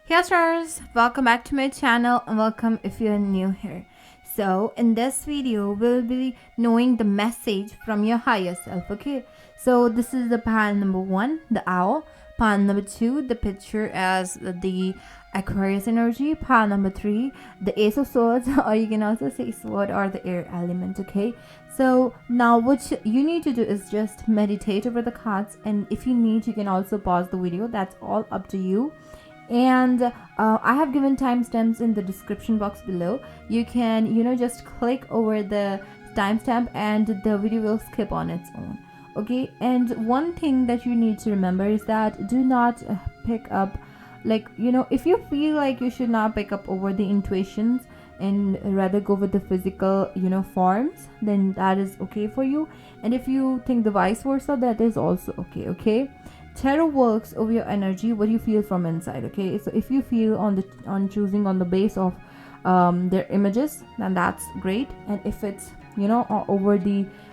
Hey stars, welcome back to my channel and welcome if you're new here. So in this video we'll be knowing the message from your higher self. Okay, so this is the pile number 1, the owl. Pile number 2, the picture as the Aquarius energy. Pile number 3, the ace of swords, or you can also say sword or the air element. Okay, so now what you need to do is just meditate over the cards, and if you need you can also pause the video. That's all up to you. And I have given timestamps in the description box below. You can just click over the timestamp and the video will skip on its own. Okay, and one thing that you need to remember is that do not pick up, like, if you feel like you should not pick up over the intuitions and rather go with the physical forms, then that is okay for you. And if you think the vice versa, that is also okay. Tarot works over your energy, what you feel from inside. Okay, so if you feel on choosing on the base of their images, then that's great. And if it's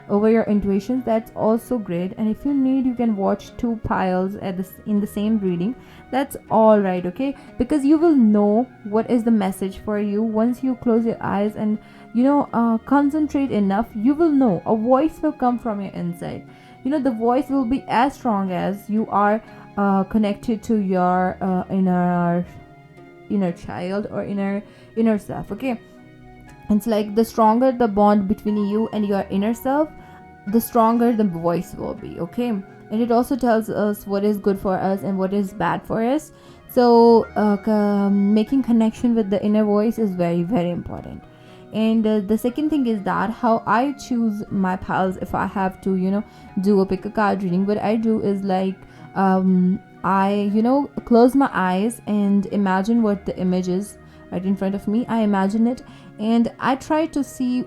over your intuitions, that's also great. And if you need, you can watch two piles in the same reading. That's all right. Okay, because you will know what is the message for you once you close your eyes and concentrate enough. You will know a voice will come from your inside. The voice will be as strong as you are connected to your inner child or inner self. Okay, it's like the stronger the bond between you and your inner self, the stronger the voice will be. Okay, and it also tells us what is good for us and what is bad for us. So making connection with the inner voice is very, very important. And the second thing is that how I choose my piles. If I have to do a pick a card reading, what I do is like I close my eyes and imagine what the image is right in front of me. I imagine it and I try to see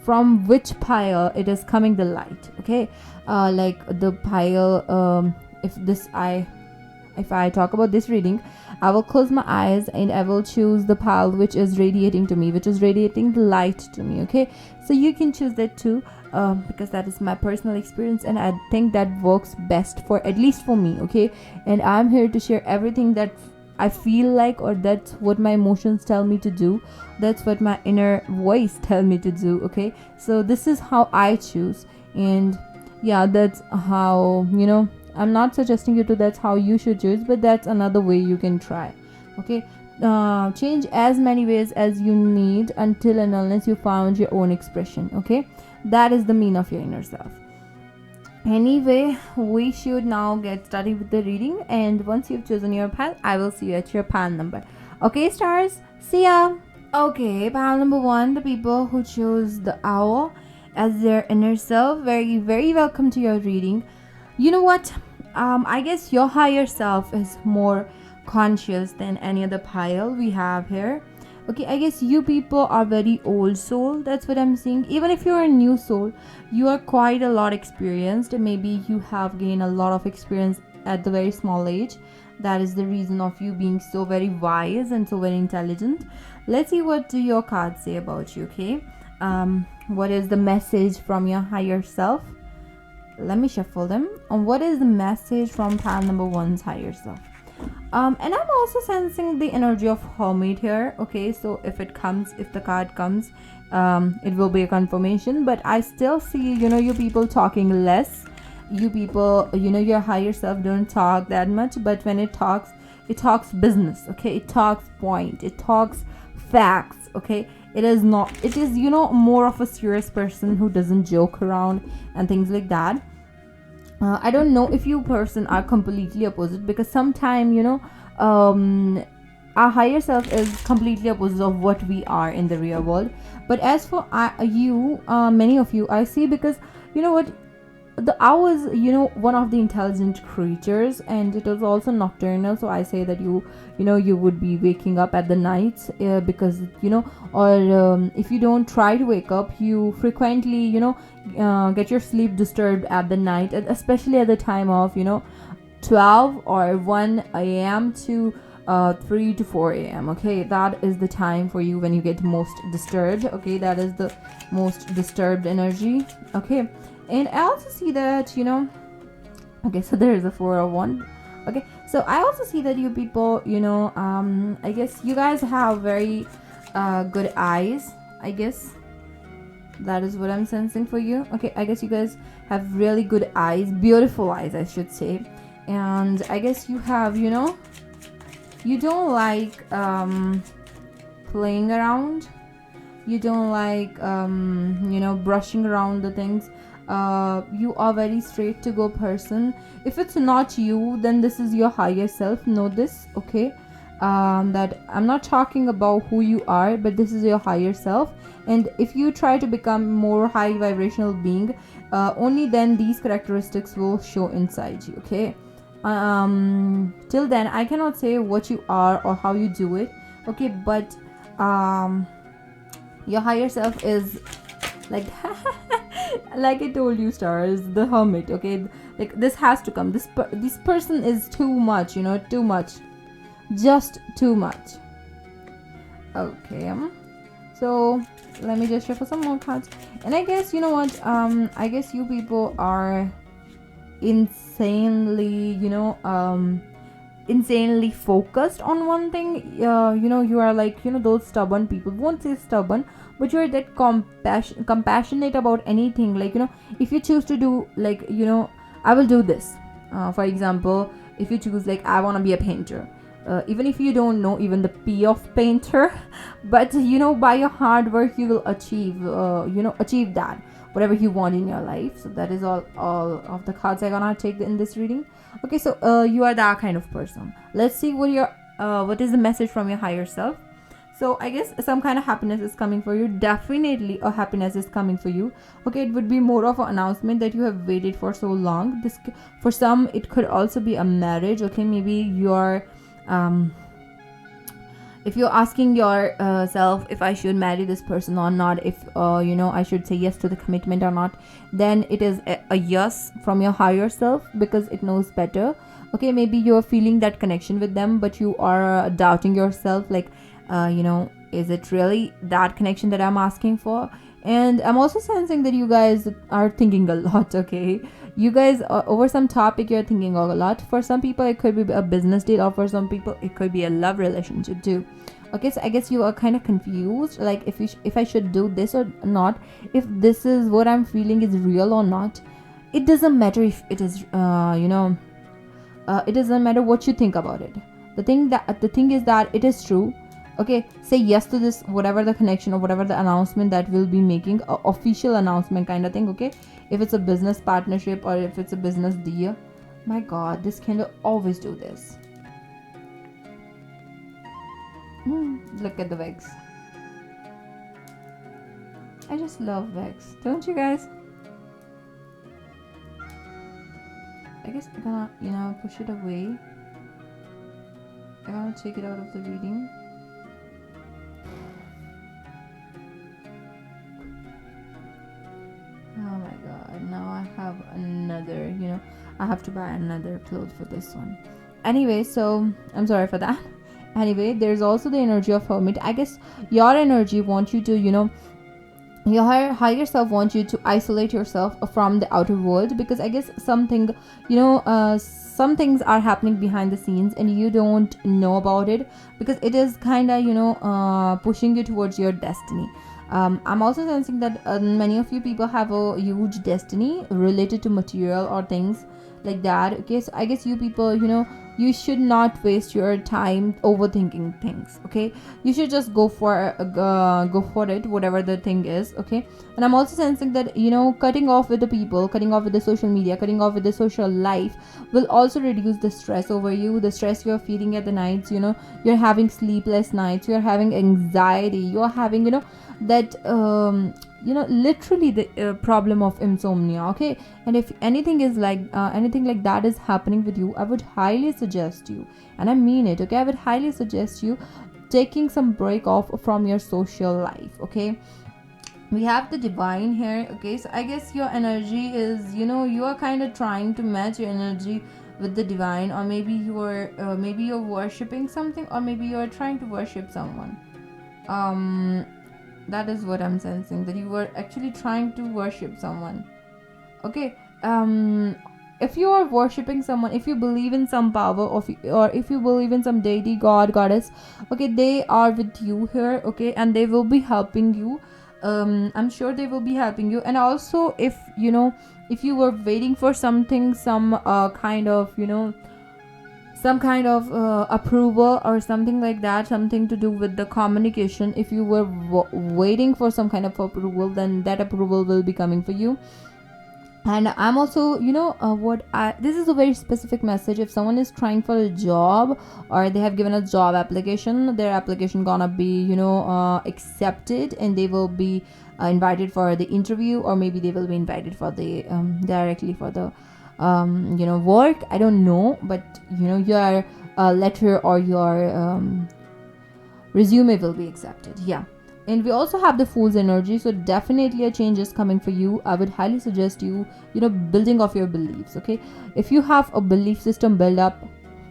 from which pile it is coming the light. Okay, like the pile, if I talk about this reading, I will close my eyes and I will choose the pile which is radiating to me, which is radiating the light to me. Okay, so you can choose that too, because that is my personal experience and I think that works best for, at least for me. Okay, and I'm here to share everything that I feel like, or that's what my emotions tell me to do. That's what my inner voice tell me to do. Okay, so this is how I choose, and yeah, that's how I'm not suggesting you to that's how you should choose, but that's another way you can try. Okay, change as many ways as you need until and unless you found your own expression. Okay, that is the mean of your inner self. Anyway, we should now get started with the reading, and once you've chosen your pile, I will see you at your pile number. Okay stars, see ya. Okay, pile number 1, the people who chose the owl as their inner self, very, very welcome to your reading. You know what, I guess your higher self is more conscious than any other pile we have here. Okay, I guess you people are very old soul. That's what I'm seeing. Even if you're a new soul, you are quite a lot experienced. Maybe you have gained a lot of experience at the very small age. That is the reason of you being so very wise and so very intelligent. Let's see what do your cards say about you. Okay, what is the message from your higher self? Let me shuffle them. And what is the message from pile number 1's higher self? And I'm also sensing the energy of Hermit here. Okay, so if the card comes, it will be a confirmation. But I still see you people talking less. You people, your higher self don't talk that much, but when it talks business. Okay, it talks point, it talks facts. Okay, it is more of a serious person who doesn't joke around and things like that. I don't know if you person are completely opposite, because sometimes our higher self is completely opposite of what we are in the real world. But as for you, many of you I see, because what, the owl is one of the intelligent creatures, and it is also nocturnal. So I say that you would be waking up at the night, because or if you don't try to wake up, you frequently get your sleep disturbed at the night, especially at the time of 12 or 1 a.m. to 3 to 4 a.m. Okay, that is the time for you when you get most disturbed. Okay, that is the most disturbed energy. Okay, and I also see that okay, so there is a 4 or 1. Okay, So I also see that you people, I guess you guys have very good eyes. I guess that is what I'm sensing for you. Okay, I guess you guys have really good eyes, beautiful eyes, I should say. And I guess you have, you don't like playing around. You don't like brushing around the things. You are very straight to go person. If it's not you, then this is your higher self. Know this, okay? That I'm not talking about who you are, but this is your higher self. And if you try to become more high vibrational being, only then these characteristics will show inside you, okay? Till then I cannot say what you are or how you do it, okay? But your higher self is like like I told you, stars, the hermit, okay? Like this has to come. This person is too much, too much, just too much. Okay, so let me just shuffle some more cards. And I guess, you know what, I guess you people are insanely, insanely focused on one thing. You are like, those stubborn people. Won't say stubborn, but you're that compassionate about anything. Like, if you choose to do, like, I will do this. For example, if you choose, like, I want to be a painter, even if you don't know even the P of painter, but by your hard work you will achieve achieve that whatever you want in your life. So that is all of the cards I'm gonna take in this reading. Okay, so you are that kind of person. Let's see what is the message from your higher self. So I guess some kind of happiness is coming for you. Definitely a happiness is coming for you. Okay, it would be more of an announcement that you have waited for so long. This, for some, it could also be a marriage. Okay, maybe you're if you're asking yourself if I should marry this person or not, if I should say yes to the commitment or not, then it is a yes from your higher self, because it knows better. Okay, maybe you're feeling that connection with them, but you are doubting yourself, like is it really that connection that I'm asking for? And I'm also sensing that you guys are thinking a lot. Okay, you guys over some topic you're thinking a lot. For some people it could be a business deal, or for some people it could be a love relationship too. Okay, so I guess you are kind of confused, like if I should do this or not, if this is what I'm feeling is real or not. It doesn't matter if it is it doesn't matter what you think about it. The thing is that it is true. Okay, say yes to this, whatever the connection or whatever the announcement that we'll be making, a official announcement kind of thing. Okay, if it's a business partnership or if it's a business deal. My god, this candle always do this. Look at the Vex. I just love Vex, don't you guys? I guess I'm gonna push it away. I'm gonna take it out of the reading. Oh my god, now I have another, I have to buy another cloth for this one. Anyway, so I'm sorry for that. Anyway, there's also the energy of hermit. I guess your energy wants you to, your higher self wants you to isolate yourself from the outer world, because I guess some things are happening behind the scenes and you don't know about it, because it is kind of, pushing you towards your destiny. I'm also sensing that many of you people have a huge destiny related to material or things like that. Okay, so I guess you people, you should not waste your time overthinking things. Okay, you should just go for it, whatever the thing is. Okay, and I'm also sensing that cutting off with the people, cutting off with the social media, cutting off with the social life will also reduce the stress over you, the stress you're feeling at the nights. You're having sleepless nights, you're having anxiety, you're having that literally the problem of insomnia. Okay, and if anything is like anything like that is happening with you, I would highly suggest you, and I mean it, okay, I would highly suggest you taking some break off from your social life. Okay, we have the divine here. Okay, so I guess your energy is, you are kind of trying to match your energy with the divine, or maybe you're worshipping something, or maybe you're trying to worship someone. That is what I'm sensing, that you were actually trying to worship someone. Okay, if you are worshipping someone, if you believe in some power, or if you believe in some deity, god, goddess, okay, they are with you here, okay, and they will be helping you. I'm sure they will be helping you. And also, if if you were waiting for something, some kind of approval or something like that, something to do with the communication, if you were waiting for some kind of approval, then that approval will be coming for you. And I'm also this is a very specific message. If someone is trying for a job, or they have given a job application, their application gonna be accepted, and they will be invited for the interview, or maybe they will be invited for the directly for the work. I don't know, but your letter or your resume will be accepted. Yeah. And we also have the Fool's energy, so definitely a change is coming for you. I would highly suggest you building of your beliefs. Okay, if you have a belief system build up,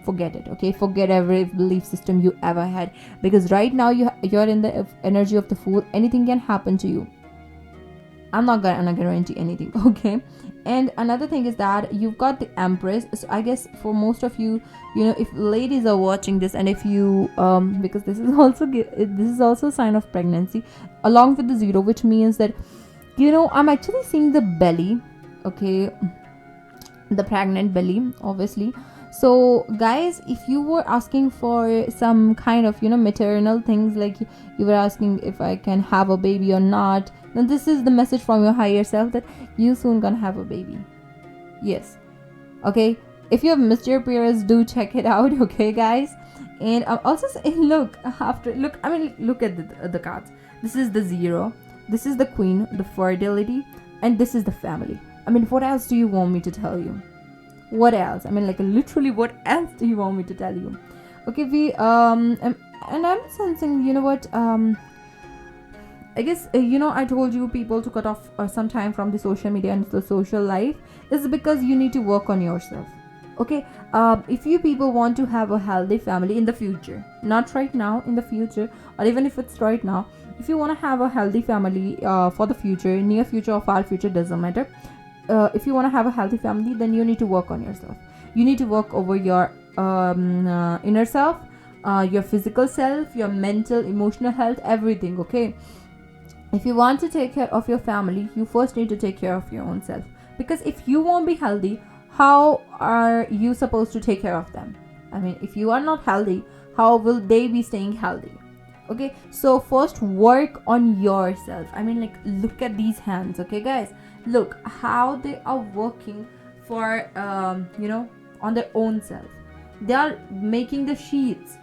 forget it. Okay, forget every belief system you ever had, because right now you're in the energy of the Fool. Anything can happen to you. I'm not gonna guarantee anything. Okay. And another thing is that you've got the Empress. So I guess for most of you, if ladies are watching this, and if you because this is also a sign of pregnancy along with the 0, which means that I'm actually seeing the belly. Okay, the pregnant belly, obviously. So guys, if you were asking for some kind of maternal things, like you were asking if I can have a baby or not, then this is the message from your higher self that you soon gonna have a baby. Yes. Okay, if you have missed your periods, do check it out. Okay guys. And I'm also saying, look at the cards. This is the 0, this is the Queen, the fertility, and this is the family. I mean, what else do you want me to tell you? What else? I mean, like, literally, what else do you want me to tell you? Okay, and I'm sensing, I guess, I told you people to cut off some time from the social media and the social life is because you need to work on yourself. Okay, if you people want to have a healthy family in the future, not right now, in the future, or even if it's right now, if you want to have a healthy family for the future, near future or far future, doesn't matter. If you want to have a healthy family, then you need to work on yourself. You need to work over your inner self, your physical self, your mental, emotional health, everything. Okay, if you want to take care of your family, you first need to take care of your own self, because if you won't be healthy, how are you supposed to take care of them? I mean, if you are not healthy, how will they be staying healthy? Okay, so first work on yourself. I mean, like, look at these hands. Okay guys, look how they are working for on their own self. They are making the sheets.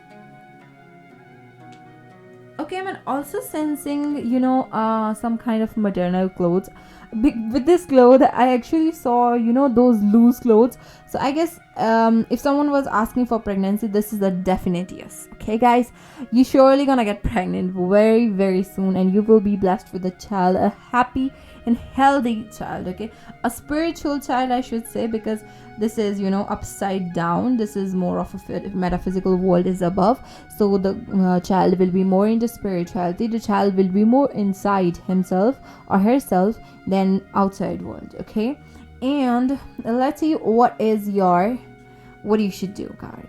Okay, I'm also sensing some kind of maternal clothes. With this clothes, I actually saw those loose clothes. So I guess if someone was asking for pregnancy, this is a definite yes. Okay guys, you surely gonna get pregnant very very soon, and you will be blessed with a child, a happy and healthy child. Okay, a spiritual child, I should say, because this is upside down. This is more of a metaphysical world is above, so the child will be more into spirituality. The child will be more inside himself or herself than outside world. Okay, and let's see what you should do card.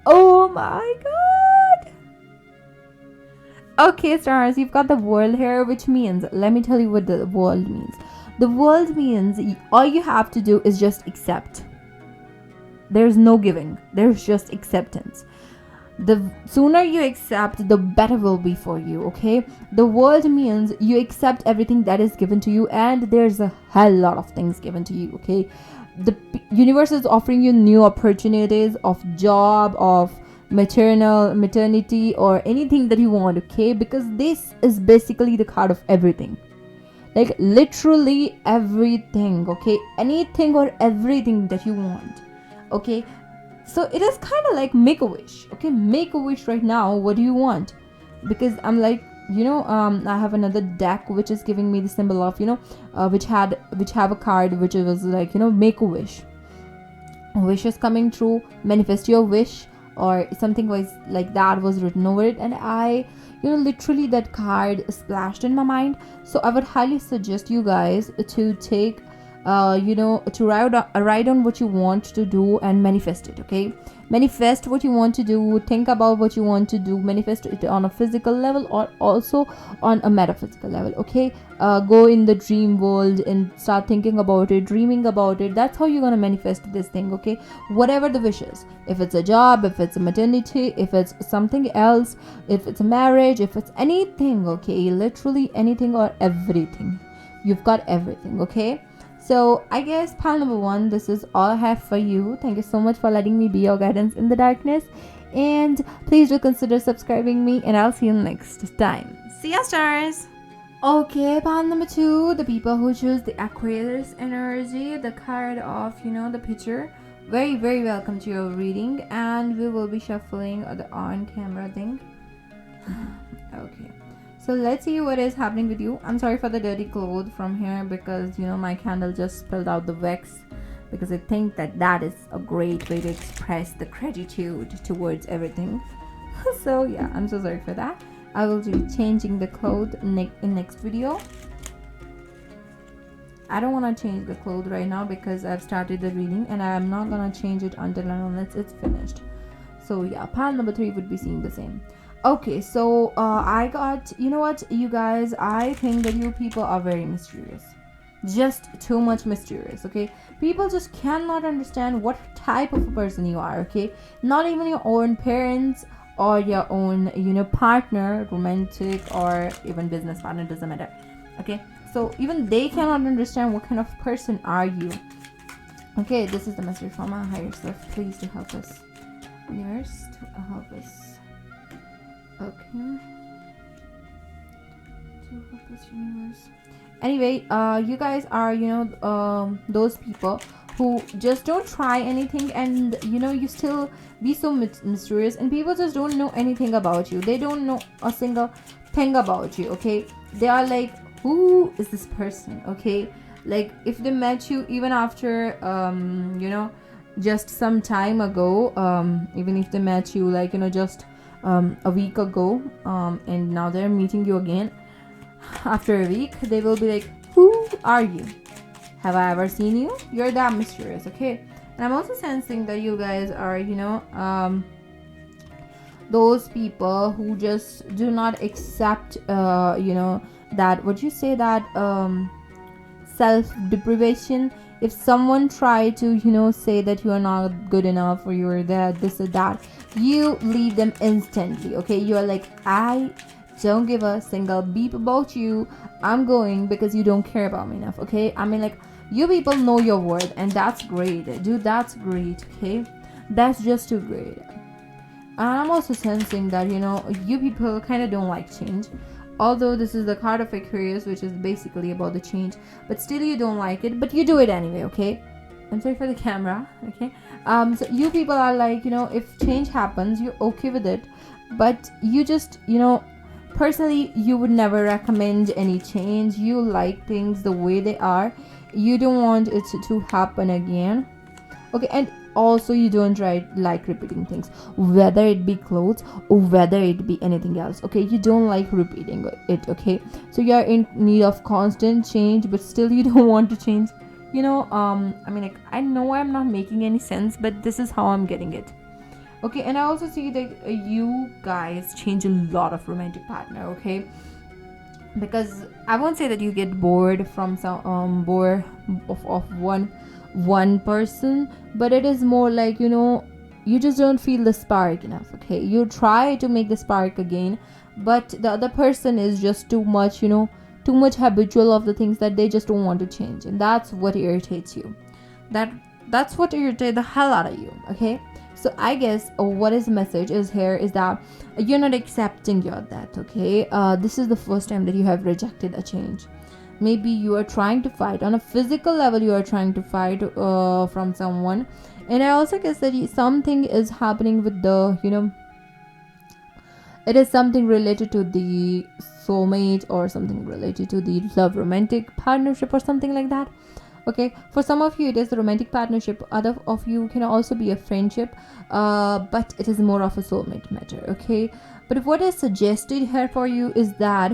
Oh my god. Okay, stars, you've got the world here, which means, let me tell you what the world means. The world means all you have to do is just accept. There's no giving, there's just acceptance. The sooner you accept, the better will be for you. Okay, the world means you accept everything that is given to you, and there's a hell lot of things given to you. Okay, the universe is offering you new opportunities of job, of maternity, or anything that you want. Okay, because this is basically the card of everything, like literally everything. Okay, anything or everything that you want. Okay, so it is kind of like make a wish. Okay, make a wish right now. What do you want? Because I'm like, I have another deck which is giving me the symbol of which have a card which was like make a wish. Wish is coming true, manifest your wish, or something was like that was written over it, and I literally that card splashed in my mind. So I would highly suggest you guys to take to write on what you want to do and manifest it. Okay, manifest what you want to do, think about what you want to do, manifest it on a physical level or also on a metaphysical level. Okay, go in the dream world and start thinking about it, dreaming about it. That's how you're gonna manifest this thing. Okay, whatever the wishes, if it's a job, if it's a maternity, if it's something else, if it's a marriage, if it's anything. Okay, literally anything or everything, you've got everything. Okay, so I guess pile number 1, this is all I have for you. Thank you so much for letting me be your guidance in the darkness, and please do consider subscribing me, and I'll see you next time. See ya, stars. Okay, pile number 2, the people who choose the Aquarius energy, the card of the picture, very very welcome to your reading, and we will be shuffling the on camera thing. Okay, so let's see what is happening with you. I'm sorry for the dirty clothes from here, because my candle just spilled out the wax, because I think that is a great way to express the gratitude towards everything. So yeah, I'm so sorry for that. I will be changing the clothes in next video. I don't want to change the clothes right now because I've started the reading, and I'm not gonna change it until and unless it's finished. So yeah, pile number 3 would be seeing the same. Okay, so I got, what, you guys, I think that you people are very mysterious, just too much mysterious. Okay, people just cannot understand what type of a person you are. Okay, not even your own parents or your own partner, romantic or even business partner, doesn't matter. Okay, so even they cannot understand what kind of person are you. Okay, this is the message from our higher self. Please to help us, universe, to help us. Okay, to help us, universe. Anyway, you guys are those people who just don't try anything, and you still be so mysterious, and people just don't know anything about you. They don't know a single thing about you. Okay, they are like, who is this person? Okay, like if they met you even after just some time ago, even if they met you like just a week ago, and now they're meeting you again after a week, they will be like, who are you? Have I ever seen you? You're that mysterious. Okay, and I'm also sensing that you guys are those people who just do not accept that what you say, that self deprivation. If someone try to say that you are not good enough, or you're that, this or that, you leave them instantly. Okay, you are like, I don't give a single beep about you, I'm going, because you don't care about me enough. Okay, I mean, like, you people know your worth, and that's great, dude. That's great. Okay, that's just too great. And I'm also sensing that you people kind of don't like change, although this is the card of Aquarius, which is basically about the change, but still you don't like it, but you do it anyway. Okay, I'm sorry for the camera. Okay, so you people are like, if change happens, you're okay with it, but you just personally, you would never recommend any change. You like things the way they are. You don't want it to happen again. Okay, and also you don't like repeating things, whether it be clothes or whether it be anything else. Okay, you don't like repeating it. Okay, so you're in need of constant change, but still you don't want to change. I mean, like, I know I'm not making any sense, but this is how I'm getting it. Okay, and I also see that you guys change a lot of romantic partner. Okay, because I won't say that you get bored from some bored of one person, but it is more like you just don't feel the spark enough. Okay, you try to make the spark again, but the other person is just too much too much habitual of the things that they just don't want to change, and that's what irritates you. That's what irritates the hell out of you. Okay, so I guess what is the message is here is that you're not accepting your death. Okay, this is the first time that you have rejected a change. Maybe you are trying to fight on a physical level, you are trying to fight from someone, and I also guess that something is happening with the it is something related to the soulmate, or something related to the love romantic partnership, or something like that. Okay, for some of you it is the romantic partnership, other of you can also be a friendship, but it is more of a soulmate matter. Okay, but what is suggested here for you is that,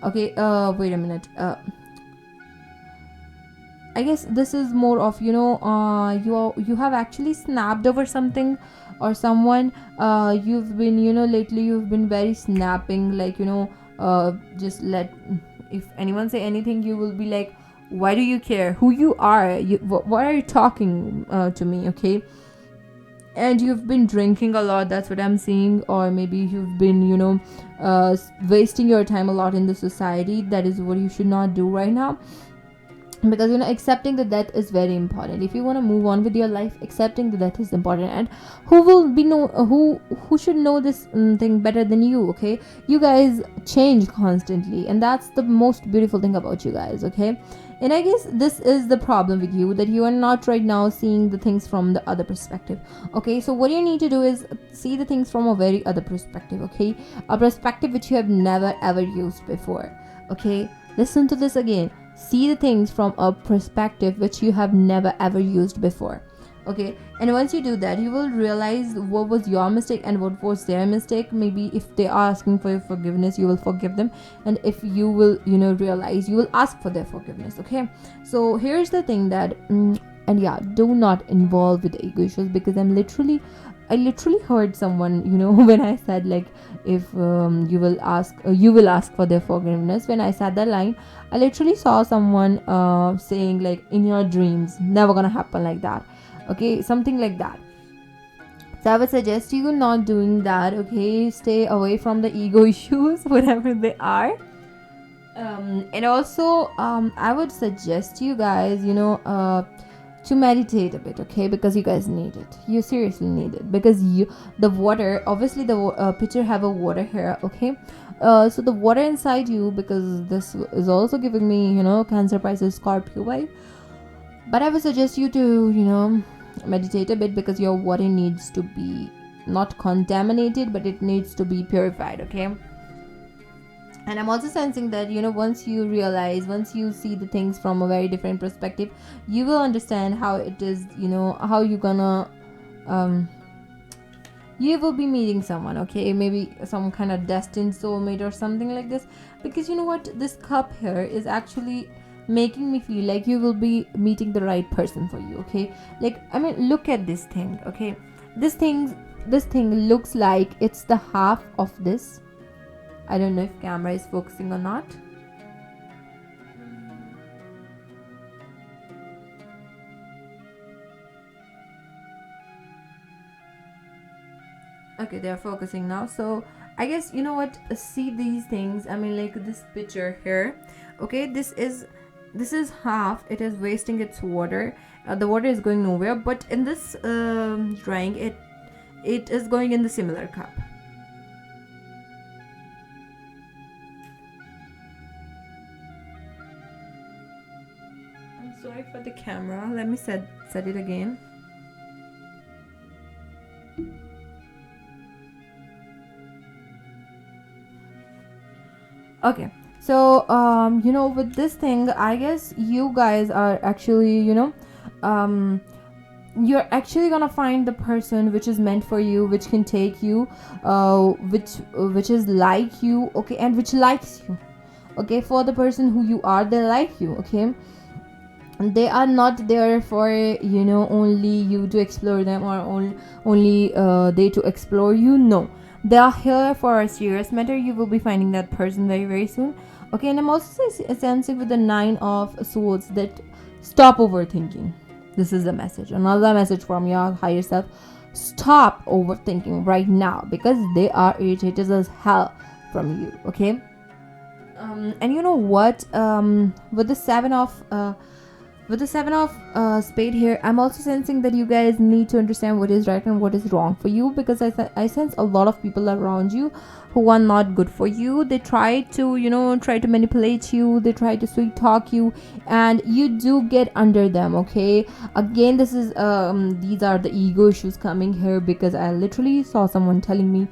okay, wait a minute, I guess this is more of, you have actually snapped over something or someone. You've been, lately you've been very snapping, like, just let, if anyone say anything, you will be like, why do you care who you are? What are you talking to me? Okay. And you've been drinking a lot, that's what I'm seeing. Or maybe you've been, wasting your time a lot in the society. That is what you should not do right now, because accepting the death is very important. If you want to move on with your life, accepting the death is important. And who will be know who should know this thing better than you? Okay, you guys change constantly, and that's the most beautiful thing about you guys. Okay. And I guess this is the problem with you, that you are not right now seeing the things from the other perspective. Okay, so what you need to do is see the things from a very other perspective. Okay, a perspective which you have never ever used before. Okay, listen to this again. See the things from a perspective which you have never ever used before. Okay, and once you do that, you will realize what was your mistake and what was their mistake. Maybe if they are asking for your forgiveness, you will forgive them, and if you will realize, you will ask for their forgiveness. Okay, so here's the thing that and yeah, do not involve with the ego issues, because I literally heard someone, when I said, like, if you will ask for their forgiveness. When I said that line, I literally saw someone saying, like, in your dreams, never gonna happen like that. Okay, something like that. So I would suggest you not doing that. Okay, stay away from the ego issues, whatever they are. And also, I would suggest you guys, to meditate a bit. Okay, because you guys need it. You seriously need it, because the water, obviously the picture have a water here. Okay, so the water inside you, because this is also giving me, Cancer, Pisces, Scorpio vibe. But I would suggest you to, meditate a bit, because your water needs to be not contaminated, but it needs to be purified. Okay. And I'm also sensing that, once you realize, once you see the things from a very different perspective, you will understand how it is, how you gonna, you will be meeting someone. Okay, maybe some kind of destined soulmate or something like this, because you know what, this cup here is actually making me feel like you will be meeting the right person for you. Okay, like, I mean, look at this thing. Okay, this thing looks like it's the half of this. I don't know if camera is focusing or not. Okay, they're focusing now. So I guess, see these things. I mean, like this picture here. Okay, this is half. It is wasting its water. The water is going nowhere, but in this drawing, it is going in the similar cup. I'm sorry for the camera. Let me set it again. Okay. So, with this thing, I guess you guys are actually, you're actually gonna find the person which is meant for you, which can take you, which is like you, okay, and which likes you, okay. For the person who you are, they like you, okay. And they are not there for, only you to explore them, or only they to explore you. No, they are here for a serious matter. You will be finding that person very, very soon. Okay, and I'm also sensing with the 9 of Swords that stop overthinking. This is the message. Another message from your higher self. Stop overthinking right now, because they are irritated as hell from you. Okay. And you know what? With the 7 of spade here, I'm also sensing that you guys need to understand what is right and what is wrong for you, because I sense a lot of people around you who are not good for you. They try to manipulate you, they try to sweet talk you, and you do get under them. Okay, again, this is these are the ego issues coming here, because I literally saw someone telling me,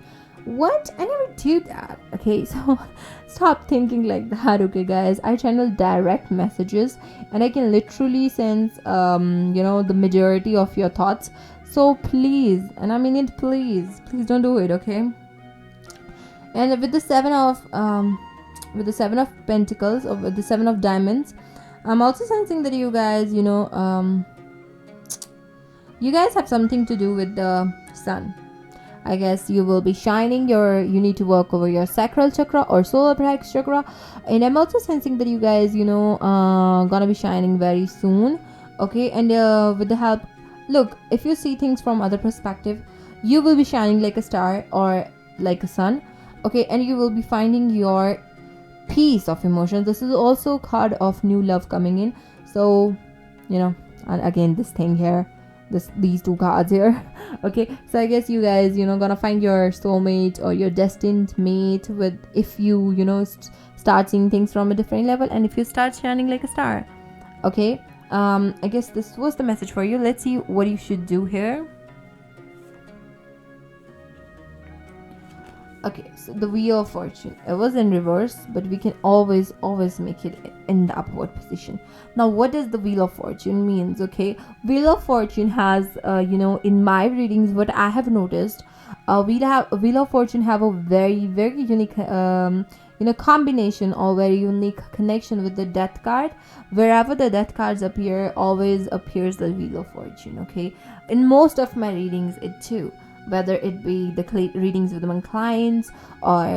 what, I never do that. Okay, so stop thinking like that. Okay, guys, I channel direct messages, and I can literally sense the majority of your thoughts. So please, and I mean it, please don't do it. Okay. And with the 7 of Pentacles, or with the 7 of Diamonds, I'm also sensing that you guys, you guys have something to do with the sun. I guess you will be shining you need to work over your sacral chakra or solar plexus chakra. And I'm also sensing that you guys, gonna be shining very soon. Okay, and with the help, look, if you see things from other perspective, you will be shining like a star or like a sun. Okay, and you will be finding your peace of emotions. This is also a card of new love coming in. So, and again, this thing here, these two cards here. Okay, so I guess you guys, gonna find your soulmate or your destined mate with, if you, start seeing things from a different level, and if you start shining like a star. Okay, I guess this was the message for you. Let's see what you should do here. Okay, so the Wheel of Fortune, it was in reverse, but we can always make it in the upward position. Now, what does the Wheel of Fortune means? Okay, Wheel of Fortune has, in my readings, what I have noticed, Wheel of Fortune have a very unique, combination or very unique connection with the Death card. Wherever the Death cards appear, always appears the Wheel of Fortune. Okay, in most of my readings, it too. Whether it be the readings with my clients, or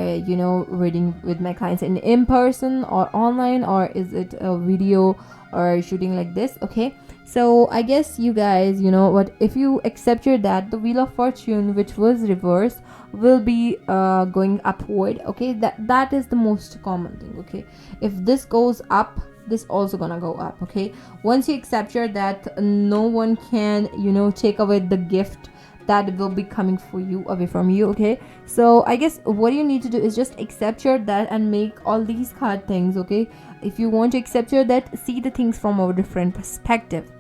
reading with my clients in person or online, or is it a video or shooting like this. Okay, so I guess you guys, what, if you accepted that the Wheel of Fortune, which was reversed, will be going upward. Okay, that is the most common thing. Okay, if this goes up, this also gonna go up. Okay, once you accept that no one can take away the gift that will be coming for you, away from you. Okay, so I guess what you need to do is just accept that and make all these card things. Okay, if you want to accept that, see the things from a different perspective.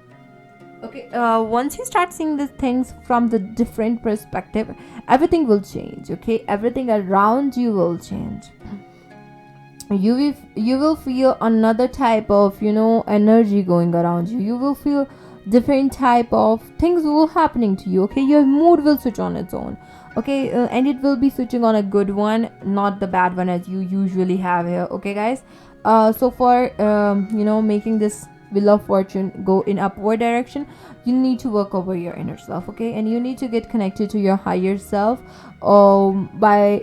Okay, once you start seeing the things from the different perspective, everything will change. Okay, everything around you will change. You will feel another type of energy going around you. You will feel different type of things will happening to you. Okay, your mood will switch on its own. Okay, and it will be switching on a good one, not the bad one as you usually have here. Okay, guys, so for making this Wheel of Fortune go in upward direction, you need to work over your inner self. Okay, and you need to get connected to your higher self, by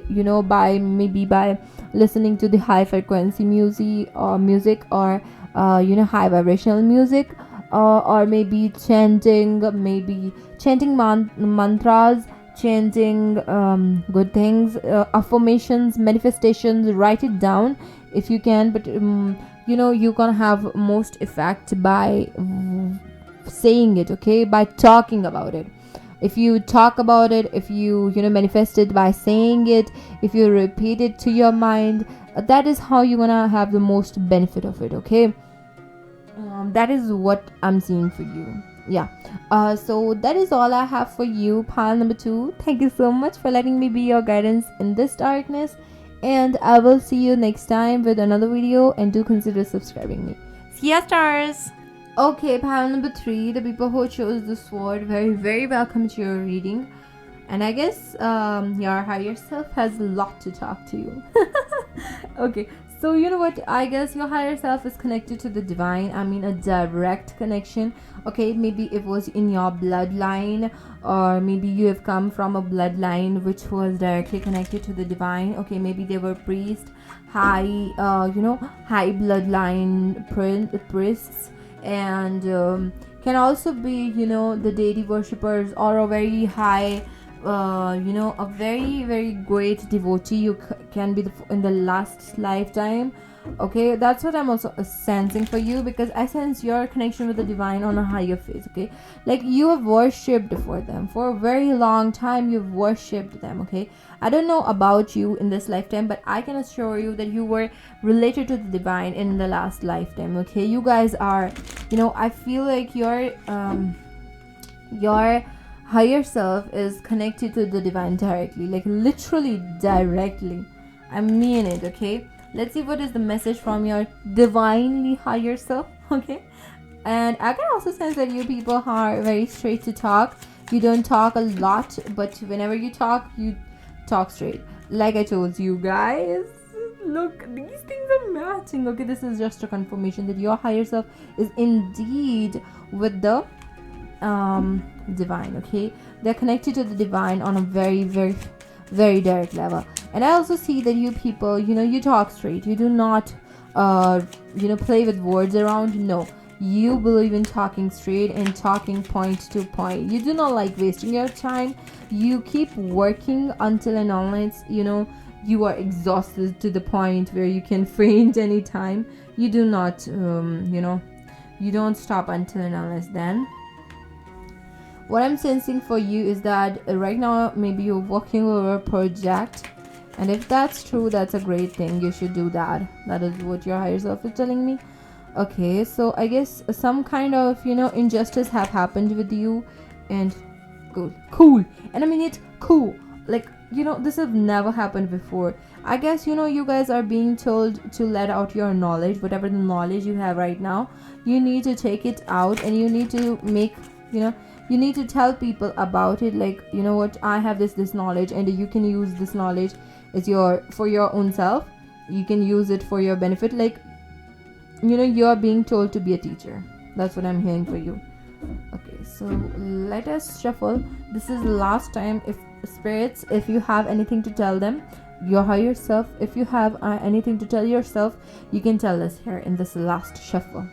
listening to the high frequency music, or high vibrational music, or maybe chanting mantras, chanting good things, affirmations, manifestations. Write it down if you can, but you're gonna have most effect by saying it. Okay, by talking about it. If you talk about it, if you manifest it by saying it, if you repeat it to your mind, that is how you're gonna have the most benefit of it. Okay, that is what I'm seeing for you. Yeah, so that is all I have for you, pile number 2. Thank you so much for letting me be your guidance in this darkness, and I will see you next time with another video, and do consider subscribing me. See ya, stars. Okay, pile number 3, the people who chose the sword, very welcome to your reading. And I guess your higher self has a lot to talk to you. Okay, so you know what, I guess your higher self is connected to the divine. I mean, a direct connection. Okay, maybe it was in your bloodline, or maybe you have come from a bloodline which was directly connected to the divine. Okay, maybe they were priests, high bloodline priests, and can also be the deity worshippers, or a very high a very great devotee. You can be in the last lifetime. Okay, that's what I'm also sensing for you, because I sense your connection with the divine on a higher phase. Okay, like you have worshipped for them for a very long time. You've worshipped them. Okay, I don't know about you in this lifetime, but I can assure you that you were related to the divine in the last lifetime. Okay, you guys are, I feel like your higher self is connected to the divine directly, like literally directly. I mean it. Okay, let's see what is the message from your divinely higher self. Okay, and I can also sense that you people are very straight to talk. You don't talk a lot, but whenever you talk straight. Like I told you guys, Look, these things are matching. Okay, this is just a confirmation that your higher self is indeed with the divine. Okay, they're connected to the divine on a very, very, very direct level. And I also see that you people, you talk straight. You do not play with words around. No, you believe in talking straight and talking point to point. You do not like wasting your time. You keep working until and unless you are exhausted to the point where you can faint anytime. You do not you don't stop until and unless then. What I'm sensing for you is that right now maybe you're working over a project, and if that's true, that's a great thing. You should do that. That is what your higher self is telling me. Okay, so I guess some kind of injustice have happened with you, and cool, and I mean it cool. Like, this has never happened before. I guess you guys are being told to let out your knowledge, whatever the knowledge you have right now. You need to take it out, and you need to make you need to tell people about it. Like, what, I have this knowledge, and you can use this knowledge as for your own self. You can use it for your benefit. Like, you're being told to be a teacher. That's what I'm hearing for you. Okay, so let us shuffle. This is the last time. If spirits, if you have anything to tell them, your higher self, if you have anything to tell yourself, you can tell us here in this last shuffle.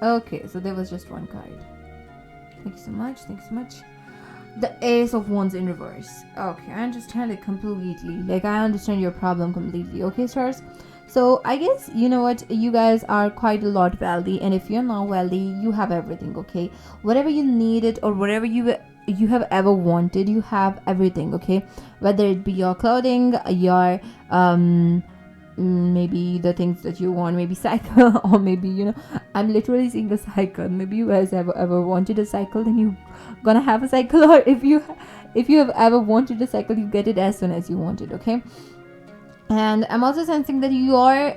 Okay, so there was just one card. Thank you so much. The Ace of Wands in reverse. Okay, I understand it completely. Like, I understand your problem completely. Okay, stars. So I guess what, you guys are quite a lot wealthy, and if you're not wealthy, you have everything. Okay, whatever you needed or whatever you have ever wanted, you have everything. Okay, whether it be your clothing, your maybe the things that you want, maybe cycle, or maybe I'm literally seeing a cycle. Maybe you guys ever wanted a cycle, then you gonna have a cycle, or if you have ever wanted a cycle, you get it as soon as you want it. Okay. And I'm also sensing that your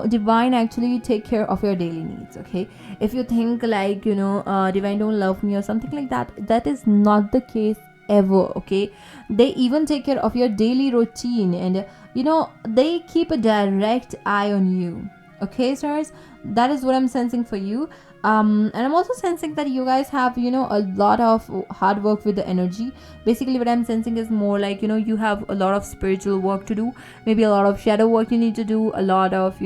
divine actually take care of your daily needs. Okay, if you think like divine don't love me or something like that, that is not the case ever. Okay, they even take care of your daily routine, and they keep a direct eye on you. Okay, stars, that is what I'm sensing for you. And I'm also sensing that you guys have a lot of hard work with the energy. Basically what I'm sensing is more like you have a lot of spiritual work to do, maybe a lot of shadow work you need to do, a lot of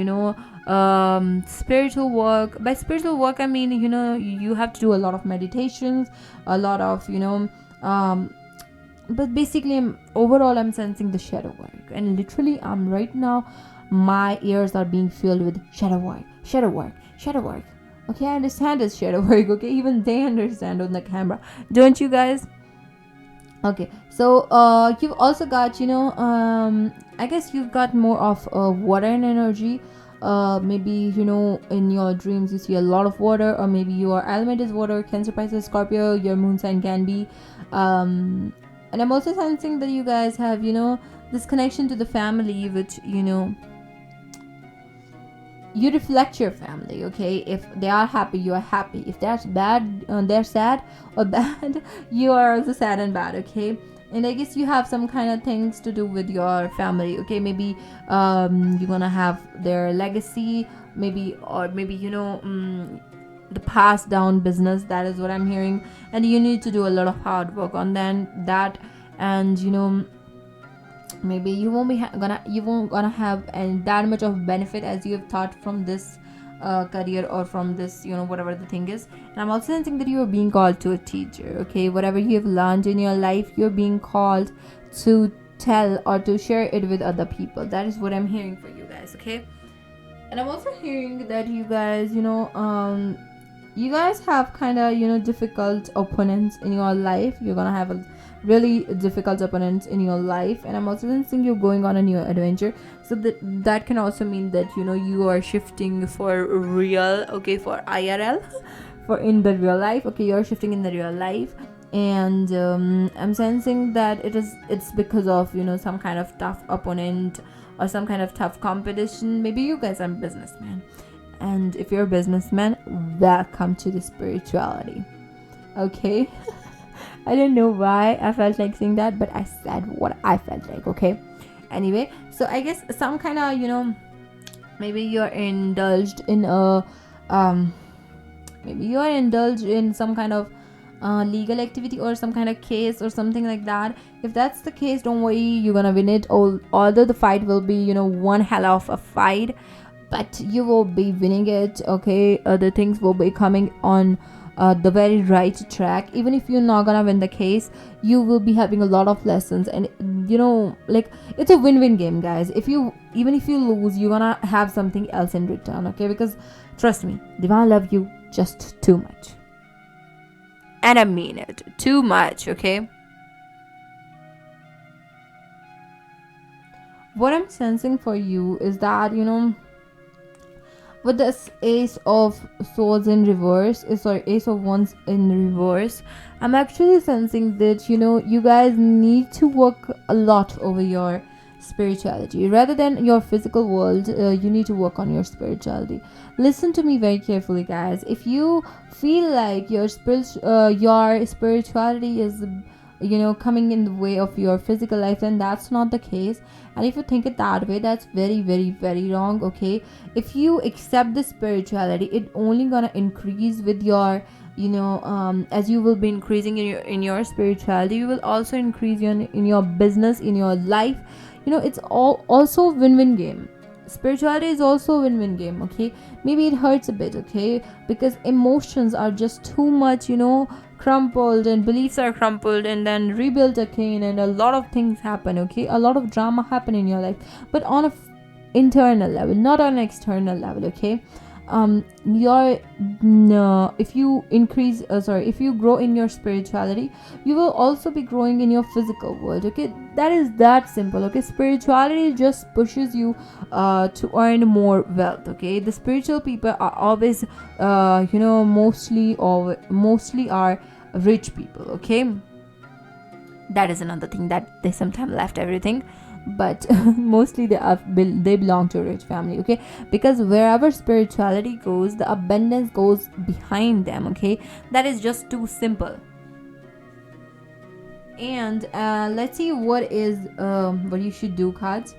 spiritual work. By spiritual work, I mean you have to do a lot of meditations, a lot of but basically overall I'm sensing the shadow work, and literally right now my ears are being filled with shadow work. Okay, I understand this shadow work. Okay, even they understand on the camera, don't you guys? Okay, so you've also got I guess you've got more of water and energy. Maybe in your dreams you see a lot of water, or maybe your element is water. Cancer, Pisces, Scorpio, your moon sign can be and I'm also sensing that you guys have this connection to the family, which you reflect your family. Okay, if they are happy, you are happy. If they're bad, they're sad or bad, you are also sad and bad. Okay, and I guess you have some kind of things to do with your family. Okay, maybe you're gonna have their legacy, maybe, or maybe the passed down business. That is what I'm hearing, and you need to do a lot of hard work on that, and maybe you won't gonna have that much of benefit as you have thought from this career, or from this whatever the thing is. And I'm also sensing that you are being called to a teacher. Okay, whatever you have learned in your life, you're being called to tell or to share it with other people. That is what I'm hearing for you guys. Okay, and I'm also hearing that you guys you guys have kind of difficult opponents in your life. You're gonna have a really difficult opponents in your life, and I'm also sensing you're going on a new adventure. So that can also mean that you are shifting for real. Okay, for IRL, for in the real life. Okay, you're shifting in the real life, and I'm sensing that it's because of some kind of tough opponent or some kind of tough competition. Maybe you guys are businessmen, and if you're a businessman, welcome to the spirituality. Okay. I don't know why I felt like saying that, but I said what I felt like, okay? Anyway, so I guess some kind of, maybe you're indulged in a, um, maybe you're indulged in some kind of legal activity or some kind of case or something like that. If that's the case, don't worry, you're gonna win it. Although the fight will be, one hell of a fight, but you will be winning it, okay? The things will be coming on the very right track. Even if you're not gonna win the case, you will be having a lot of lessons, and like, it's a win-win game, guys. Even if you lose, you're gonna have something else in return, okay? Because trust me, Divine love you just too much, and I mean it, too much, okay? What I'm sensing for you is that, with this ace of swords in reverse, ace of wands in reverse, I'm actually sensing that, you guys need to work a lot over your spirituality rather than your physical world. You need to work on your spirituality. Listen to me very carefully, guys. If you feel like your spirituality is coming in the way of your physical life, then that's not the case. And if you think it that way, that's very, very, very wrong, okay? If you accept the spirituality, it only gonna increase with your, as you will be increasing in your spirituality, you will also increase in your business, in your life. It's all also win-win game. Spirituality is also a win-win game, okay? Maybe it hurts a bit, okay? Because emotions are just too much, crumpled, and beliefs are crumpled and then rebuilt again, and a lot of things happen, okay? A lot of drama happen in your life, but on a internal level, not on an external level, okay? Your no if you if you grow in your spirituality, you will also be growing in your physical world, okay? That is that simple, okay? Spirituality just pushes you to earn more wealth, okay? The spiritual people are always mostly are rich people, okay? That is another thing, that they sometimes left everything, but mostly they belong to a rich family, okay? Because wherever spirituality goes, the abundance goes behind them, okay? That is just too simple. And let's see what you should do cards,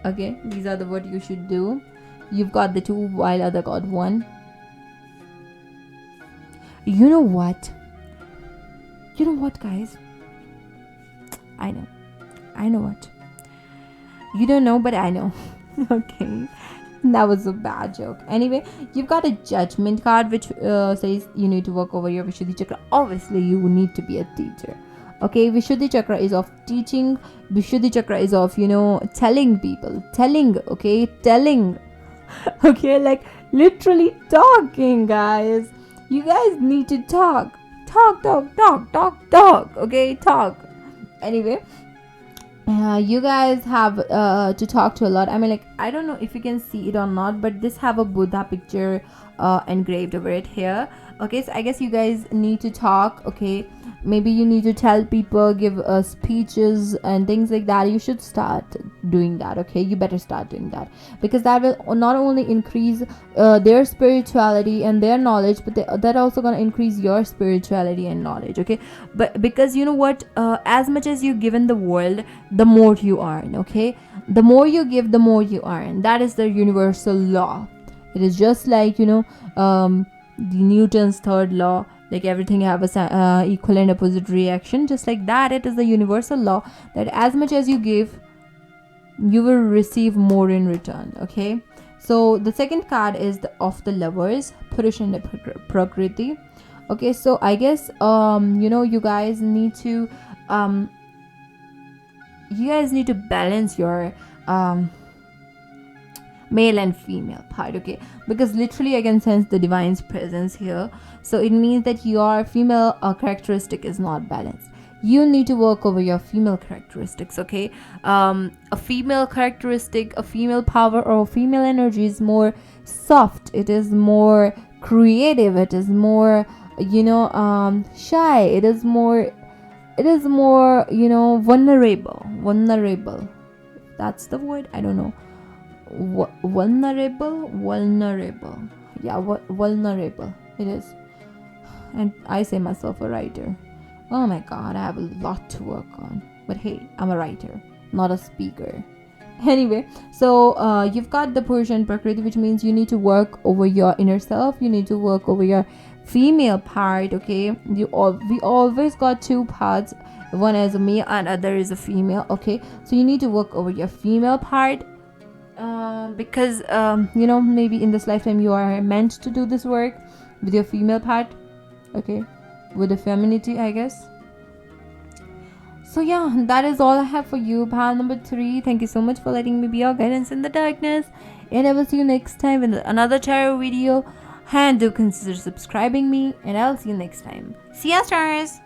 okay? These are the what you should do. You've got the 2 while other got 1. You know what, guys? I know what you don't know, but I know. Okay, that was a bad joke. Anyway, you've got a Judgment card, which says you need to work over your Vishuddhi chakra. Obviously, you need to be a teacher, okay? Vishuddhi chakra is of teaching. Vishuddhi chakra is of telling people, telling okay, like literally talking, guys. You guys need to talk, okay? Talk. Anyway, you guys have to talk to a lot. I mean, like, I don't know if you can see it or not, but this have a Buddha picture engraved over it here, okay? So I guess you guys need to talk, okay? Maybe you need to tell people, give speeches and things like that. You should start doing that, okay? You better start doing that, because that will not only increase their spirituality and their knowledge, but that also gonna increase your spirituality and knowledge, okay? But because you know what, as much as you give in the world, the more you earn, okay? The more you give, the more you earn. That is the universal law. It is just like the Newton's third law, like everything have a equal and opposite reaction. Just like that, it is the universal law that as much as you give, you will receive more in return, okay? So the second card is of the Lovers, Purush and Prakriti, okay? So I guess you guys need to balance your male and female part, okay? Because literally I can sense the divine's presence here. So it means that your female characteristic is not balanced. You need to work over your female characteristics, okay? A female characteristic, a female power, or a female energy is more soft. It is more creative. It is more shy. It is more vulnerable. That's the word. I don't know. Vulnerable. Yeah, vulnerable it is. And I say myself a writer. Oh my god, I have a lot to work on. But hey, I'm a writer, not a speaker. Anyway, so you've got the Purush Prakriti, which means you need to work over your inner self. You need to work over your female part. Okay, we always got two parts. One is a male and other is a female. Okay, so you need to work over your female part. Because maybe in this lifetime you are meant to do this work with your female part. Okay, with the femininity, I guess. So yeah, that is all I have for you, pal number 3. Thank you so much for letting me be your guidance in the darkness, and I will see you next time in another tarot video. And do consider subscribing me, and I'll see you next time. See ya, stars.